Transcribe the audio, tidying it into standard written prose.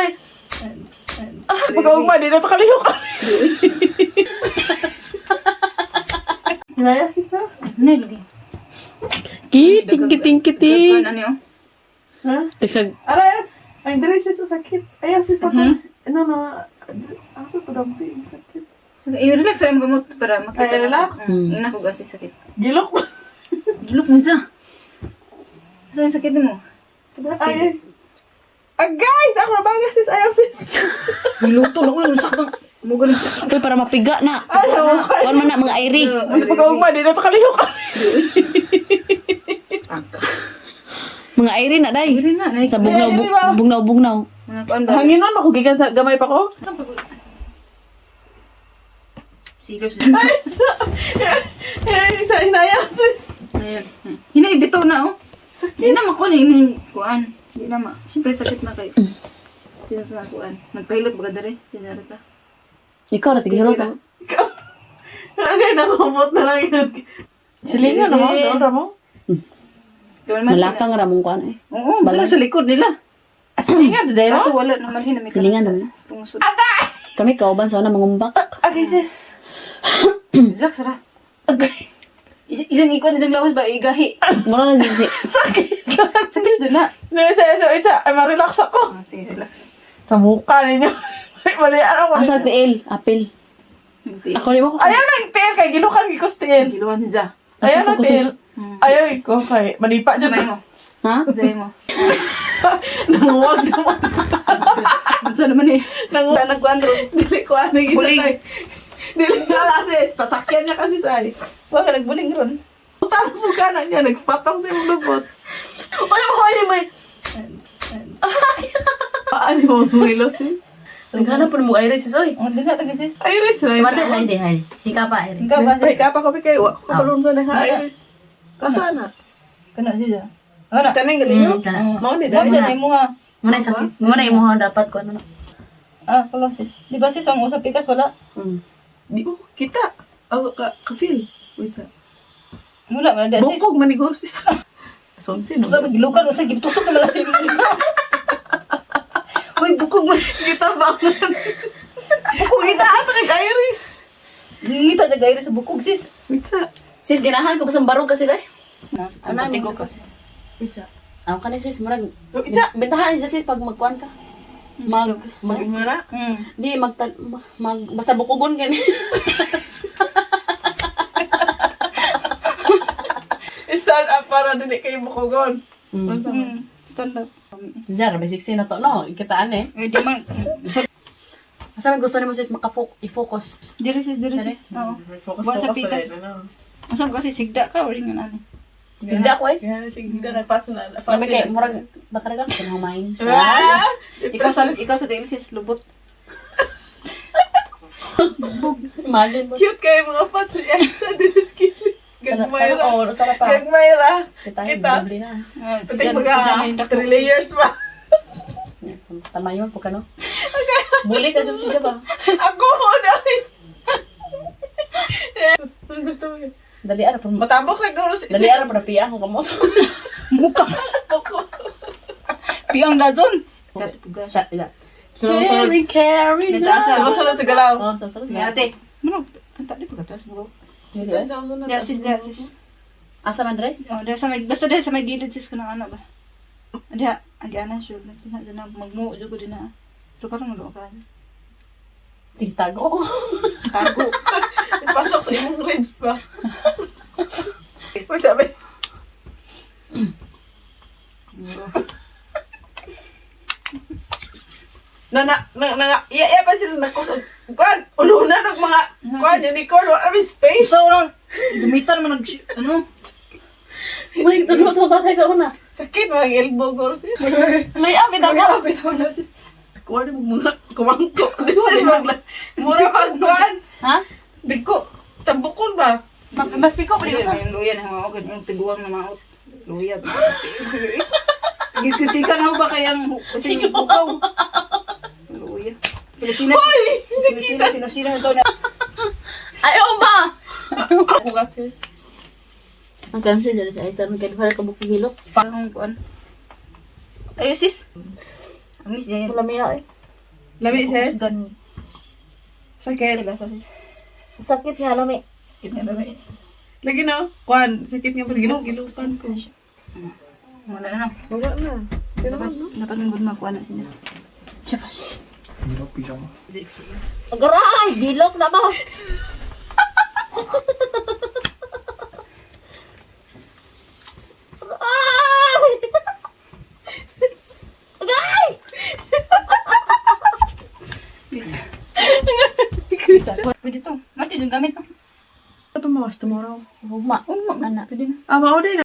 may... Pagkawag di na ito kalihok. Hinaya, sis na. Ano lagi? Kiting. Ano yun? Ha? Tikag. Aray! Ay, dire sis, sakit. Ayaw, sis, papa. Ano, aso pa dampi, sakit. So, i-relax lang gamot para makita. Ay, relax? Ina ko kasi sakit. Gilok ba? Gilok mo sa. Saan yung sakit mo? Ay, guys! Ako na baga, sis. Ayaw, sis. Niluto lang ko yung sakit. Mo ganun. Uy, para mapiga na. Ayaw. Kuan man na mga airi. Mas pagkawag di na ito kalihok. Mga airi na day. Ayun na. Sa Airi ba? bugnaw. Mga kuan ba? Hangin nun, ako gigan sa gamay pa ko. Serious. Ay, isa inaya, sis. Ayan. Hinaibitaw na oh. Hindi na makuha na yung kuan. Hindi na ma. Siyempre sakit na kayo. Sila sa kuan. Nagpahilot baga dali. Sinara ka. Ikaw na tigiro ka. Okay, nakupot na lang yun. Silingan na mo, doon mo. Malakang ramong kuan eh. Oo, basta sa likod nila. Silingan, dede mo? Kaso wala naman hinami ka. Silingan naman. Lungsod. Kami kauban sa na mangumbak. Okay, sis. Relax ra. Okay. Isang ikon, isang lawas ba? Igahi. Mura na si Sakit doon na. Isa, ay ma-relax ako. Sige, relax. Sa mukha ninyo. Mali, ano ko. asa tiil, apil. Hindi. Ako di mo ko. Ayaw na yung tiil, kay ginukan gikos tiil. Giluan siya. Ayaw na Asa ko, tiil. sis? Ayaw ko, kay manipa dyan. Samay mo. Ha? Samay mo. Nanguwag naman. Basta naman eh. Nanguwag. Nagkuandro. Dili ko ano yung isa Buling. kay. Dili nga sis, pasakyan niya kasi say. Huwag ka nagbuling ron. Tara po ka na niya, nagpatong sa yung lubot. Ay, mo ko may... Paano mo humilot sis? Naghanap po mo iris sis oy. O, di na lagi sis. Iris na Mate ay di ay. Hika pa iris. Ikaw ba Ay, sis? kapa kami kayo. Ako kabalon sa na iris. Kasana? Kana siya. Ano? Kanang galing yun? Kana. Mao ni Dami dami. dyan ay mo ha. Muna sakit. Muna imo dapat ko ano. Ah, kulo sis. Di ba sis, ang usap pikas wala? Di mo kita. Ako ka-feel. Wait sa. Wala, wala sis. Bukog manigor sis. Sonsin. Basta magilukan, basta gitusok ka lang. Uy, bukog mo. Kita bangan. Bukog itaas kay iris. Ngita na gayri sa bukog sis. Wait sa. Sis ganahan ko basang barog kasi say. Ano, tigo ka sis. Wait sa. Aw kanay sis murag Wait sa. bentahan sa sis pag magkuan ka. Mag Magingara. di mag basta bukugon gani. Stand up para dili kayo bukogon. Stand up. Zara may siksi na to no. Ikitaan eh. Eh, di man. Asa man gusto nimo sis i-focus. Diri sis, diri sis. Oo. Focus Buwan sa focus pikas. pa rin, ano. Masam kasi sigda ka, uri nga nani. Hindi ako eh. Kaya sige, hindi na pass na. Kami kay murag bakaragan ko na humain. Ah! Ikaw sa diri sis, lubot. Imagine mo. Cute kayo mga fans ni Elsa Diski. Gagmayra. Oo, sarap pa. Gagmayra. Kita. Kita. Na. Pati mga 3 layers pa. Tama yun po ka no. Buli ka dyan siya ba? Ako mo dahil. Ano gusto mo yun? Dali ara pa. Matabok na guro si Dali ara pa na piya ang kamot. Muka. Piang dazon. Shot nila. Carry Nataasa. Sumasunod sa galaw. Oh, sasagot Sige nga. ate. Ano? Ang tali pagkatas mo. Hindi Dahil eh. sa ako na. Diya sis, diya sis. Asa man dre? Oh, diya sa may, basta diya sa may gilid sis ko ng ano ba. Diya, agi-anan siya. Diya na, magmuo dyan ko din na. Pero karang maluwa ka. Sige tago. Tago. Ipasok sa imong ribs pa. Uy, sabi. Iya pa sila nakusog. Kuan, ulunan ng mga, kuan, yung Nicole, wala may space. So, orang, gumitan mo nag, ano? Balik to sa tatay sa una. Sakit, marang elbow ko siya. May abi daw ko. Kuha na mga kumangko. Mura pag kuan. Ha? Biko. Tabukon ba? Mas piko pa Hindi rin sa. naman yung luya na hawakan, yung tiguang na maot. Luya. Gikitikan ako ba kayang kasi yung bukaw? Luya. Pilipinas. Hoy! Pilipinas, sino-sino ito na. Ayaw ba? Ako ka sis. Ang cancel dali sa isa. Magkano para ka bukong hilok. Pangong kuan. Ayos sis. Amis yan. Wala miya eh. Lami, sis? Gan- Sakit. Sila sa sis. Sakit nga lami. Sakit na dami. Lagi no? Kuan, sakit nga pala gilupan ko. Wala na. Wala na. Dapat ng good magkuha na sila. Siya pa siya. Agaray! Bilok na ba? Ay! Agay! Pwede to. Mati yung gamit to. Ito mawas tomorrow. Huma. Oo, Anak. pwede na. Ah, mao din